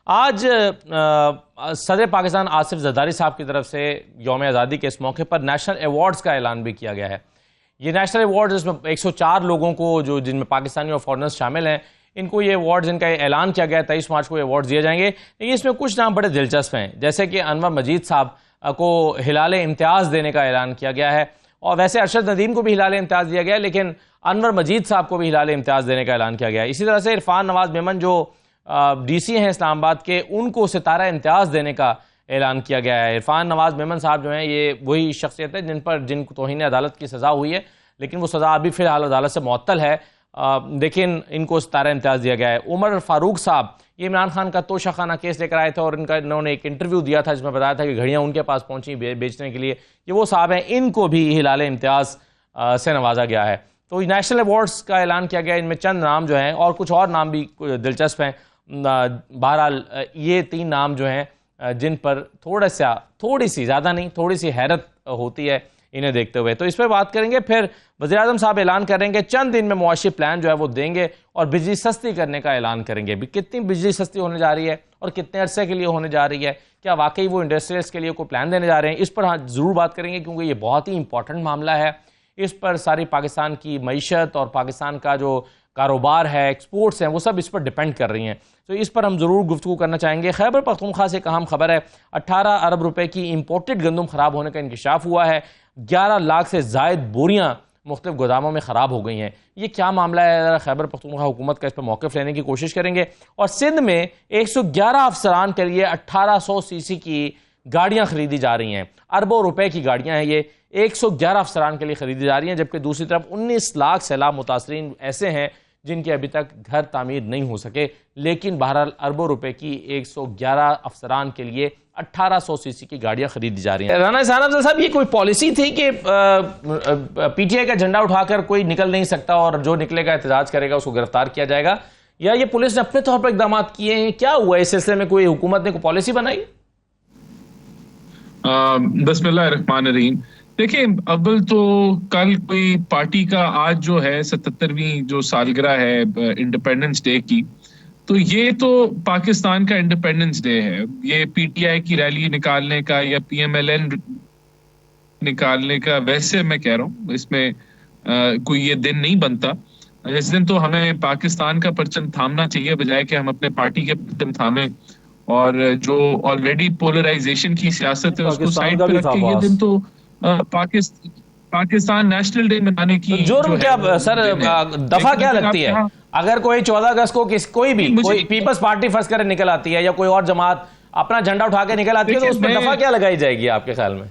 आज सदर पाकिस्तान आसिफ जरदारी साहब की तरफ से यौम आज़ादी के इस मौके पर नेशनल अवार्ड्स का ऐलान भी किया गया है। ये नेशनल अवार्ड्स इसमें 104 लोगों को जो जिनमें पाकिस्तानी और फॉरेनर्स शामिल हैं, इनको ये अवार्ड्स इनका ऐलान किया गया है। 23 मार्च को ये अवार्ड्स दिए जाएंगे। लेकिन इसमें कुछ नाम बड़े दिलचस्प हैं, जैसे कि अनवर मजीद साहब को हिलाल इम्तियाज़ देने का ऐलान किया गया है। और वैसे अरशद नदीम को भी हिलाल इम्तियाज़ दिया गया है, लेकिन अनवर मजीद साहब को भी हिलाल इम्तियाज़ देने का ऐलान किया गया है। इसी तरह से इरफान नवाज मेमन जो DC हैं इस्लामाबाद के, उनको सितारा इम्तियाज़ देने का ऐलान किया गया है। इरफान नवाज मेमन साहब जो हैं, ये वही शख्सियत है जिनको तौहीन अदालत की सज़ा हुई है, लेकिन वो सज़ा अभी फ़िलहाल अदालत से मुअत्तल है, लेकिन इनको सितारा इम्तियाज़ दिया गया है। उमर फारूक साहब ये इमरान खान का तोशाखाना केस लेकर आए थे और इन्होंने एक इंटरव्यू दिया था जिसमें बताया था कि घड़ियाँ उनके पास पहुँची बेचने के लिए। ये वो साहब हैं, इनको भी हिलाल इम्तियाज़ से नवाजा गया है। तो नेशनल अवार्ड्स का ऐलान किया गया। इनमें चंद नाम जो हैं और कुछ और नाम भी दिलचस्प हैं। बहरहाल ये 3 नाम जो हैं जिन पर थोड़ी सी ज़्यादा नहीं, थोड़ी सी हैरत होती है इन्हें देखते हुए। तो इस पर बात करेंगे। फिर वज़ीर आज़म साहब ऐलान करेंगे, चंद दिन में मुआशी प्लान जो है वो देंगे और बिजली सस्ती करने का ऐलान करेंगे। कितनी बिजली सस्ती होने जा रही है और कितने अरसे के लिए होने जा रही है, क्या वाकई वो इंडस्ट्रियल्स के लिए कोई प्लान देने जा रहे हैं, इस पर हाँ ज़रूर बात करेंगे, क्योंकि ये बहुत ही इंपॉर्टेंट मामला है। इस पर सारी पाकिस्तान की मईशत और पाकिस्तान का जो कारोबार है, एक्सपोर्ट्स हैं, वो सब इस पर डिपेंड कर रही हैं। तो इस पर हम ज़रूर गुफ्तगू करना चाहेंगे। खैबर पख्तूनख्वा से एक अहम खबर है, 18 अरब रुपए की इंपोर्टेड गंदम ख़राब होने का इंकशाफ हुआ है। 11 लाख से ज़ायद बोरियाँ मुख्तलिफ गोदामों में ख़राब हो गई हैं। ये क्या मामला है, खैबर पख्तूनख्वा हुकूमत का इस पर मौक़िफ़ लेने की कोशिश करेंगे। और सिंध में 111 अफसरान के लिए 1800 सीसी की गाड़ियाँ खरीदी जा रही हैं। अरबों रुपए की गाड़ियाँ हैं ये, 111 अफसरान के लिए खरीदी जा रही हैं। जबकि दूसरी तरफ 19 लाख सैलाब मुतासरीन ऐसे हैं जिनके अभी तक घर तामीर नहीं हो सके, लेकिन बहरहाल अरबों रुपए की 111 अफसरान के लिए 1800 सीसी की गाड़ियां खरीदी जा रही हैं। राना साहब, ये कोई पॉलिसी थी कि PTI का झंडा उठाकर कोई निकल नहीं सकता और जो निकलेगा एहतजाज करेगा उसको गिरफ्तार किया जाएगा, या ये पुलिस ने अपने तौर पर इकदाम किए हैं? क्या हुआ इस सिलसिले में? कोई हुकूमत ने कोई पॉलिसी बनाई? बिस्मिल्लाहिर्रहमानिर्रहीम। देखिए, अव्वल तो कल कोई पार्टी का आज जो है 77वीं जो सालगिरह है इंडिपेंडेंस डे की, तो ये तो पाकिस्तान का इंडिपेंडेंस डे है। ये PTI की रैली निकालने का या PMLN निकालने का, वैसे मैं कह रहा हूँ इसमें कोई ये दिन नहीं बनता। इस दिन तो हमें पाकिस्तान का परचम थामना चाहिए, बजाय कि हम अपने पार्टी के परचम थामे और जो ऑलरेडी पोलराइजेशन की सियासत है उसको साइड पे रख के ये दिन तो पाकिस्तान नेशनल डे मनाने की जुर्म क्या सर, दफा क्या लगती है? अगर कोई 14 अगस्त को कोई पीपल्स पार्टी फर्ज करे निकल आती है या कोई और जमात अपना झंडा उठा के निकल आती है, तो उस पर दफा क्या लगाई जाएगी आपके ख्याल में?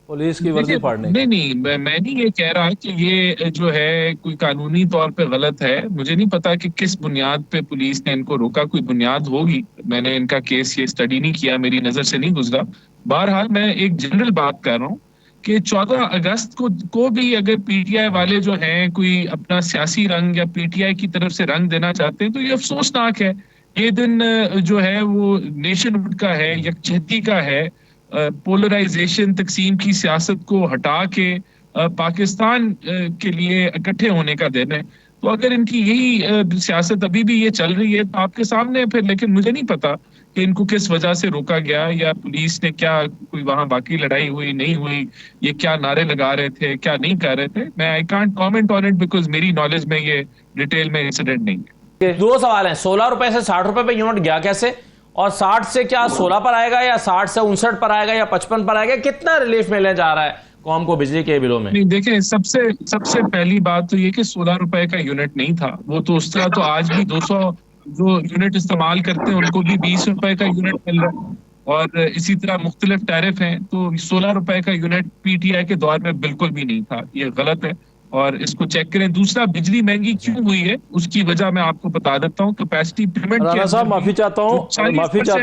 पुलिस की वर्दी फाड़ने? नहीं, मैं नहीं ये कह रहा कि ये जो है कोई कानूनी तौर पे गलत है। मुझे नहीं पता कि किस बुनियाद पे पुलिस ने इनको रोका, कोई बुनियाद होगी। मैंने इनका केस ये स्टडी नहीं किया, मेरी नजर से नहीं गुजरा। बहरहाल मैं एक जनरल बात कर रहा हूँ कि 14 अगस्त को भी अगर PTI वाले जो हैं कोई अपना सियासी रंग या PTI की तरफ से रंग देना चाहते हैं तो ये अफसोसनाक है। ये दिन जो है वो नेशनहुड का है, यकजहती का है, पोलराइजेशन तकसीम की सियासत को हटा के पाकिस्तान के लिए इकट्ठे होने का दिन है। तो अगर इनकी यही सियासत अभी भी ये चल रही है तो आपके सामने फिर, लेकिन मुझे नहीं पता कि इनको किस वजह से रोका गया या पुलिस ने क्या कोई वहां बाकी लड़ाई हुई नहीं हुई, ये क्या नारे लगा रहे थे, क्या नहीं कर रहे थे। मैं I can't comment on it because मेरी नॉलेज में ये डिटेल में इंसिडेंट नहीं है। 2 सवाल हैं, 16 रुपए से 60 रुपए पे यूनिट गया कैसे, और 60 से क्या 16 पर आएगा या 60 से 59 पर आएगा या 55 पर आएगा? कितना रिलीफ मिलने जा रहा है कौम को बिजली के बिलों में? नहीं, देखें, सबसे पहली बात तो ये कि 16 रुपए का यूनिट नहीं था वो, तो उस तरह तो आज भी 200 जो यूनिट इस्तेमाल करते हैं उनको भी 20 रुपए का यूनिट मिल रहा है, और इसी तरह मुख्तलिफ टैरिफ हैं। तो 16 रुपए का यूनिट PTI के दौर में बिल्कुल भी नहीं था, ये गलत है और इसको चेक करें। दूसरा, बिजली महंगी क्यों हुई है उसकी वजह मैं आपको बता देता हूँ। कैपेसिटी पेमेंट, राना साहब माफी चाहता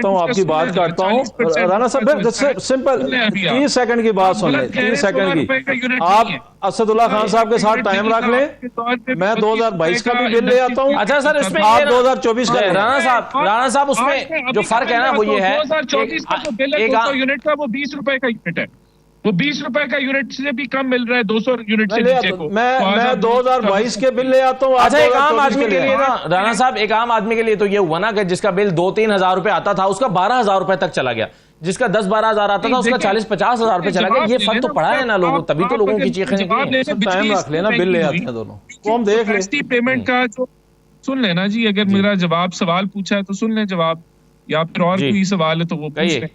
हूँ आपकी बात काटता हूँ। राना साहब सिंपल 30 सेकंड की बात सुन लें, 30 सेकंड की। आप असदुल्ला खान साहब के साथ टाइम रख लें, मैं 2022 का भी बिल ले आता हूँ। अच्छा सर, इसमें आप 2024 का। राना साहब उसमें जो फर्क है ना वो ये है, 2024 का जो बिल है 200 यूनिट का, वो 20 रुपए का यूनिट है। वो 20 रुपए का यूनिट से भी कम मिल रहा है, 200 यूनिट से नीचे को। मैं 2022 के बिल ले आता हूँ। अच्छा, एक आम आदमी के लिए ना राणा साहब, एक आम आदमी के लिए तो ये हुआ ना कि जिसका बिल 2-3 हजार रुपए आता था उसका 12,000 रुपए तक चला गया, जिसका 10-12 हजार आता था उसका 40-50 हजार रुपए चला गया। ये फर्क तो पड़ा है ना लोगों, तभी तो लोगों की चीखें निकली। टाइम रख लेना, बिल ले आते हैं दोनों, वो हम देख लें। पेमेंट का जो सुन लेना जी, अगर मेरा जवाब सवाल पूछा है तो सुन ले जवाब, या फिर और कोई सवाल है तो वो पूछ लें।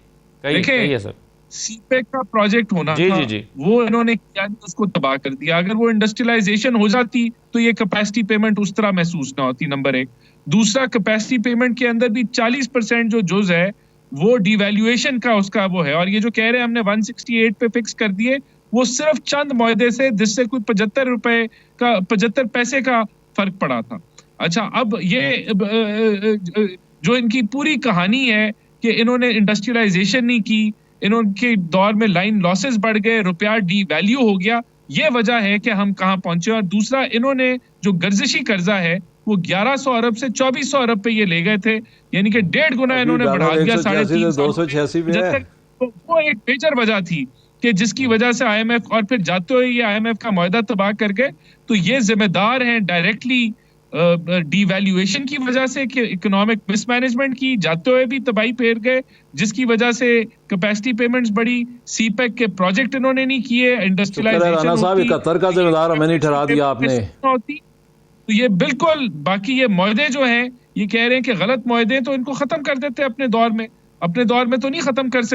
देखिए सर, सीपेक का प्रोजेक्ट होना जी, था, जी, जी। वो इन्होंने किया, उसको तबाह कर दिया। अगर वो इंडस्ट्रियलाइजेशन हो जाती तो ये कैपेसिटी पेमेंट उस तरह महसूस ना होती, नंबर एक। दूसरा, कैपेसिटी पेमेंट के अंदर भी 40% जो जुज है वो डिवैल्यूएशन का उसका वो है, और ये जो कह रहे हैं हमने 168 पे फिक्स कर दिए, वो सिर्फ चंद मुआहदे से, जिससे कोई 75 पैसे का फर्क पड़ा था। अच्छा, अब ये जो इनकी पूरी कहानी है कि इन्होंने इंडस्ट्रियलाइजेशन नहीं की, इनके दौर में लाइन लॉसेस बढ़ गए, रुपया डी वैल्यू हो गया, ये वजह है कि हम कहां पहुंचे। और दूसरा, इन्होंने जो गर्जिशी कर्जा है वो 1100 अरब से 2400 अरब पे ये ले गए थे, यानी कि 1.5 गुना इन्होंने बढ़ा दिया, 350 तो वो एक मेजर वजह थी कि जिसकी वजह से IMF, और फिर जाते हुए ये IMF का मुआहदा तबाह कर गए। तो ये जिम्मेदार हैं डायरेक्टली डिवैल्यूएशन की वजह से, कि इकोनॉमिक मिसमैनेजमेंट की, जाते हुए भी तबाही फेर गए, जिसकी वजह से कैपेसिटी पेमेंट्स बढ़ी, सीपेक के प्रोजेक्ट इन्होंने नहीं किए, इंडस्ट्रियलाइजेशन होती, 71 का जिम्मेदार हमें नहीं ठहरा दिया आपने। तो ये बिल्कुल, बाकी ये मुआहदे जो हैं, ये कह रहे हैं कि गलत मुआहदे, तो इनको खत्म कर देते अपने दौर में, अपने दौर में तो नहीं खत्म कर सके।